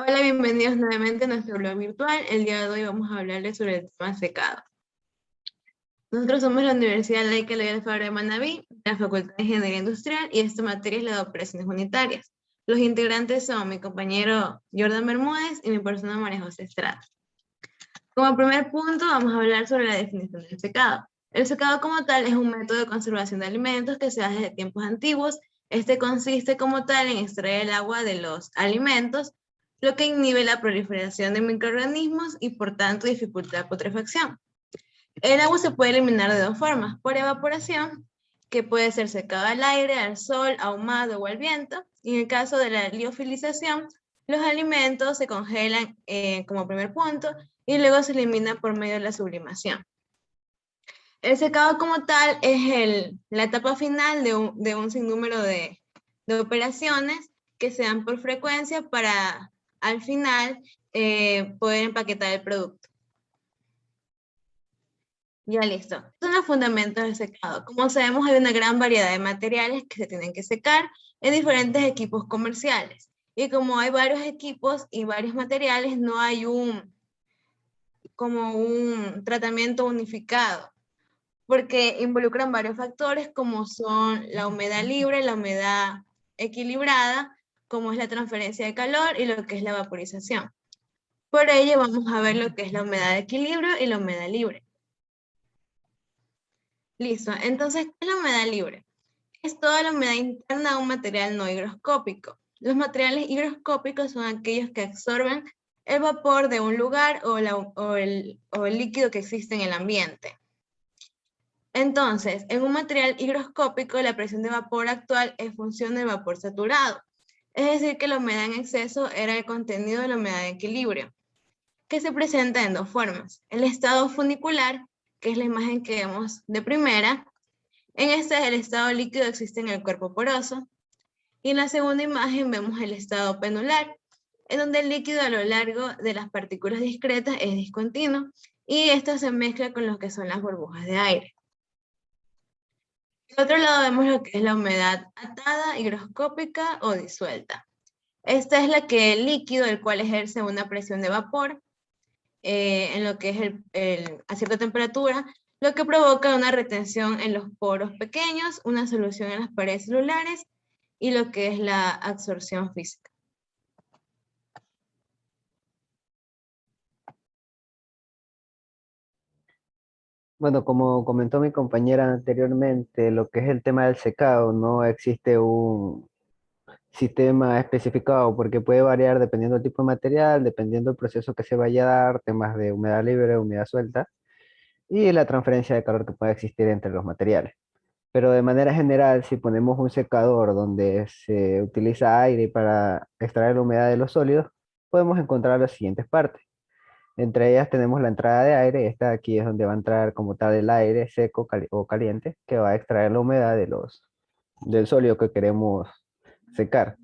Hola, bienvenidos nuevamente a nuestro blog virtual. El día de hoy vamos a hablarles sobre el tema secado. Nosotros somos la Universidad Laica Loyola Fabra de Manabí, la Facultad de Ingeniería Industrial, y esta materia es la de operaciones unitarias. Los integrantes son mi compañero Jordan Bermúdez y mi persona María José Estrada. Como primer punto vamos a hablar sobre la definición del secado. El secado como tal es un método de conservación de alimentos que se hace desde tiempos antiguos. Este consiste como tal en extraer el agua de los alimentos, lo que inhibe la proliferación de microorganismos y por tanto dificulta la putrefacción. El agua se puede eliminar de dos formas: por evaporación, que puede ser secado al aire, al sol, ahumado o al viento, y en el caso de la liofilización, los alimentos se congelan como primer punto y luego se eliminan por medio de la sublimación. El secado como tal es la etapa final de un sinnúmero de operaciones que se dan por frecuencia para al final poder empaquetar el producto. Ya listo. Estos son los fundamentos del secado. Como sabemos, hay una gran variedad de materiales que se tienen que secar en diferentes equipos comerciales. Y como hay varios equipos y varios materiales, no hay como un tratamiento unificado, porque involucran varios factores como son la humedad libre, la humedad equilibrada, como es la transferencia de calor y lo que es la vaporización. Por ello vamos a ver lo que es la humedad de equilibrio y la humedad libre. Listo, entonces, ¿qué es la humedad libre? Es toda la humedad interna de un material no higroscópico. Los materiales higroscópicos son aquellos que absorben el vapor de un lugar o el líquido que existe en el ambiente. Entonces, en un material higroscópico, la presión de vapor actual es función del vapor saturado. Es decir, que la humedad en exceso era el contenido de la humedad de equilibrio, que se presenta en dos formas: el estado funicular, que es la imagen que vemos de primera. En este es el estado líquido existe en el cuerpo poroso. Y en la segunda imagen vemos el estado penular, en donde el líquido a lo largo de las partículas discretas es discontinuo y esto se mezcla con lo que son las burbujas de aire. Por otro lado vemos lo que es la humedad atada, higroscópica o disuelta. Esta es la que el líquido, el cual ejerce una presión de vapor en lo que es a cierta temperatura, lo que provoca una retención en los poros pequeños, una solución en las paredes celulares y lo que es la absorción física. Bueno, como comentó mi compañera anteriormente, lo que es el tema del secado, no existe un sistema especificado porque puede variar dependiendo del tipo de material, dependiendo del proceso que se vaya a dar, temas de humedad libre, humedad suelta y la transferencia de calor que pueda existir entre los materiales. Pero de manera general, si ponemos un secador donde se utiliza aire para extraer la humedad de los sólidos, podemos encontrar las siguientes partes. Entre ellas tenemos la entrada de aire. Esta de aquí es donde va a entrar como tal el aire seco o caliente, que va a extraer la humedad del sólido que queremos secar.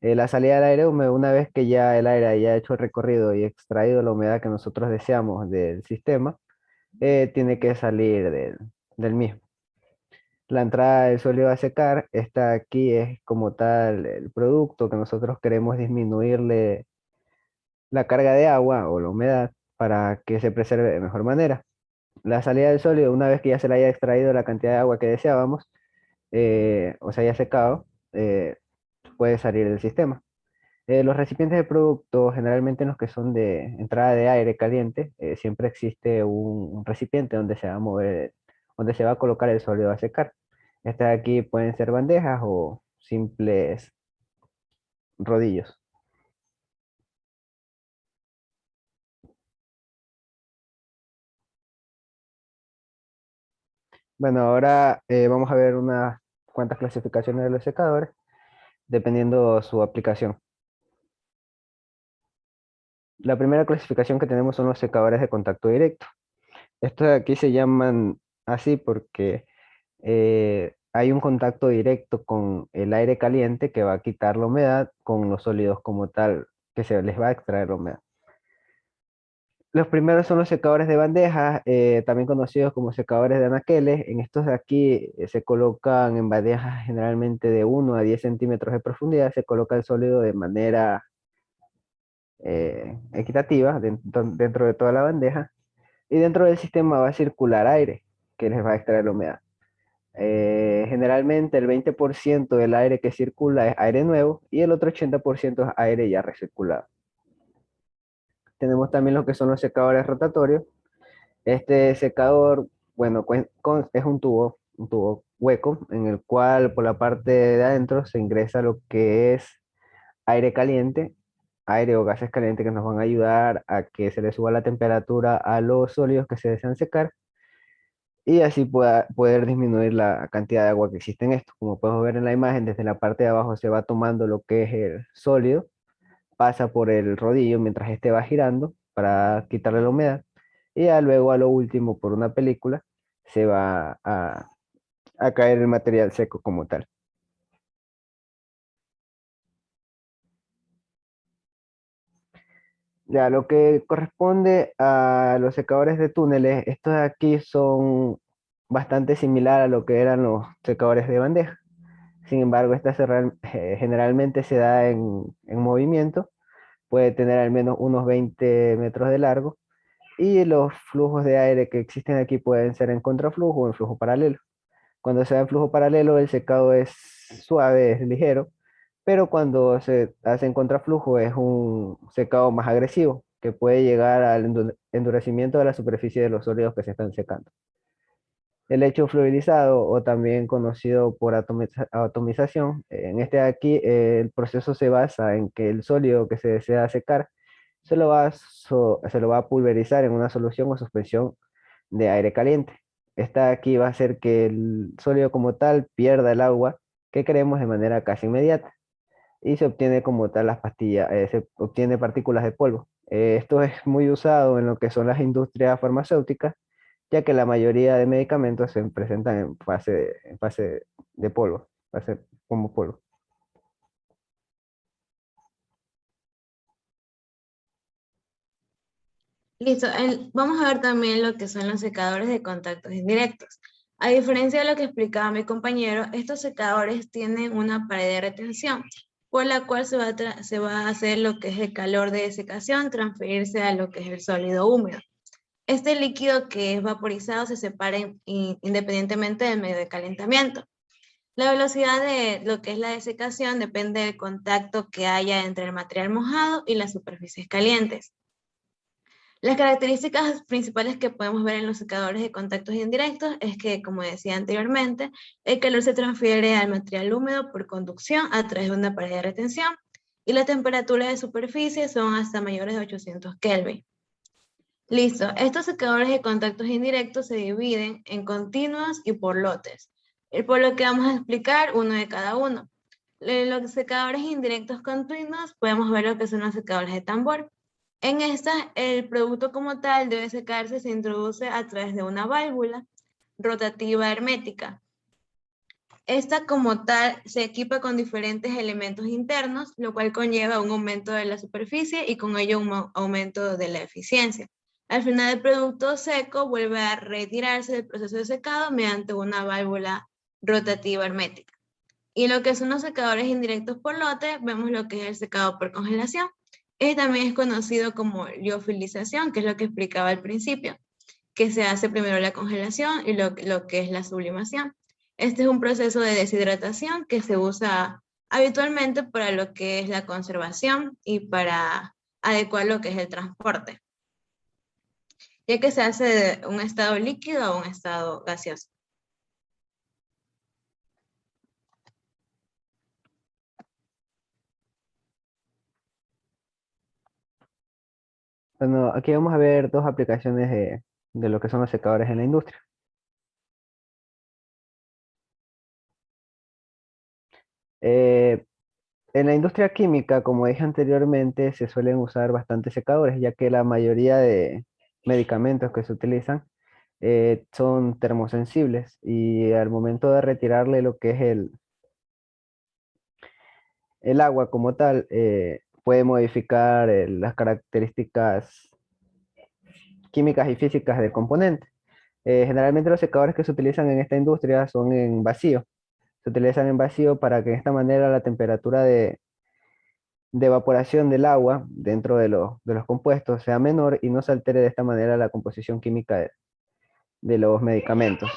La salida del aire húmedo, una vez que ya el aire haya hecho el recorrido y extraído la humedad que nosotros deseamos del sistema, tiene que salir del mismo. La entrada del sólido a secar, esta aquí es como tal el producto que nosotros queremos disminuirle la carga de agua o la humedad para que se preserve de mejor manera. La salida del sólido, una vez que ya se le haya extraído la cantidad de agua que deseábamos, o se haya secado, puede salir del sistema. Los recipientes de producto, generalmente en los que son de entrada de aire caliente, siempre existe un recipiente donde se va a mover, donde se va a colocar el sólido a secar. Estas de aquí pueden ser bandejas o simples rodillos. Bueno, ahora vamos a ver unas cuantas clasificaciones de los secadores, dependiendo su aplicación. La primera clasificación que tenemos son los secadores de contacto directo. Estos de aquí se llaman así porque hay un contacto directo con el aire caliente que va a quitar la humedad con los sólidos como tal, que se les va a extraer la humedad. Los primeros son los secadores de bandejas, también conocidos como secadores de anaqueles. En estos de aquí se colocan en bandejas generalmente de 1 a 10 centímetros de profundidad. Se coloca el sólido de manera equitativa dentro de toda la bandeja, y dentro del sistema va a circular aire que les va a extraer la humedad. Generalmente el 20% del aire que circula es aire nuevo y el otro 80% es aire ya recirculado. Tenemos también lo que son los secadores rotatorios. Este secador, bueno, es un tubo hueco en el cual por la parte de adentro se ingresa lo que es aire caliente, aire o gases calientes que nos van a ayudar a que se le suba la temperatura a los sólidos que se desean secar y así poder disminuir la cantidad de agua que existe en esto. Como podemos ver en la imagen, desde la parte de abajo se va tomando lo que es el sólido, pasa por el rodillo mientras este va girando para quitarle la humedad y ya luego a lo último por una película se va a caer el material seco como tal. Ya, lo que corresponde a los secadores de túneles, estos de aquí son bastante similar a lo que eran los secadores de bandeja. Sin embargo, generalmente se da en movimiento, puede tener al menos unos 20 metros de largo y los flujos de aire que existen aquí pueden ser en contraflujo o en flujo paralelo. Cuando se da en flujo paralelo, el secado es suave, es ligero, pero cuando se hace en contraflujo es un secado más agresivo, que puede llegar al endurecimiento de la superficie de los sólidos que se están secando. El hecho fluidizado, o también conocido por atomización, en este de aquí el proceso se basa en que el sólido que se desea secar se lo va a pulverizar en una solución o suspensión de aire caliente. Esta aquí va a hacer que el sólido como tal pierda el agua que queremos de manera casi inmediata y se obtiene como tal las pastillas, se obtiene partículas de polvo. Esto es muy usado en lo que son las industrias farmacéuticas, ya que la mayoría de medicamentos se presentan en fase de polvo, fase como polvo. Listo, vamos a ver también lo que son los secadores de contactos indirectos. A diferencia de lo que explicaba mi compañero, estos secadores tienen una pared de retención, por la cual se va a hacer lo que es el calor de desecación, transferirse a lo que es el sólido húmedo. Este líquido que es vaporizado se separa independientemente del medio de calentamiento. La velocidad de lo que es la desecación depende del contacto que haya entre el material mojado y las superficies calientes. Las características principales que podemos ver en los secadores de contactos indirectos es que, como decía anteriormente, el calor se transfiere al material húmedo por conducción a través de una pared de retención y la temperatura de superficie son hasta mayores de 800 Kelvin. Listo, estos secadores de contactos indirectos se dividen en continuos y por lotes. Por lo que vamos a explicar uno de cada uno. Los secadores indirectos continuos podemos ver lo que son los secadores de tambor. En estas, el producto como tal debe secarse, se introduce a través de una válvula rotativa hermética. Esta como tal se equipa con diferentes elementos internos, lo cual conlleva un aumento de la superficie y con ello un aumento de la eficiencia. Al final el producto seco vuelve a retirarse del proceso de secado mediante una válvula rotativa hermética. Y lo que son los secadores indirectos por lote, vemos lo que es el secado por congelación. Este también es conocido como liofilización, que es lo que explicaba al principio, que se hace primero la congelación y lo que es la sublimación. Este es un proceso de deshidratación que se usa habitualmente para lo que es la conservación y para adecuar lo que es el transporte, ya que se hace de un estado líquido a un estado gaseoso. Bueno, aquí vamos a ver dos aplicaciones de lo que son los secadores en la industria. Eh, en la industria química, como dije anteriormente, se suelen usar bastantes secadores, ya que la mayoría de medicamentos que se utilizan son termosensibles y al momento de retirarle lo que es el agua como tal, puede modificar las características químicas y físicas del componente. Generalmente los secadores que se utilizan en esta industria son en vacío. Se utilizan en vacío para que de esta manera la temperatura de evaporación del agua dentro de los compuestos sea menor y no se altere de esta manera la composición química de los medicamentos.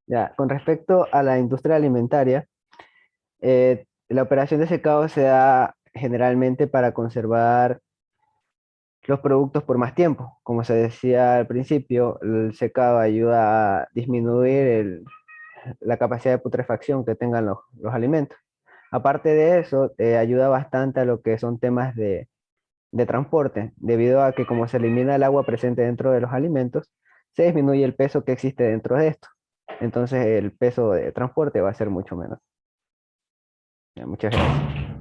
Ya, con respecto a la industria alimentaria, la operación de secado se da generalmente para conservar los productos por más tiempo. Como se decía al principio, el secado ayuda a disminuir la capacidad de putrefacción que tengan los alimentos. Aparte de eso, ayuda bastante a lo que son temas de transporte, debido a que como se elimina el agua presente dentro de los alimentos, se disminuye el peso que existe dentro de esto. Entonces el peso de transporte va a ser mucho menos. Ya, muchas gracias.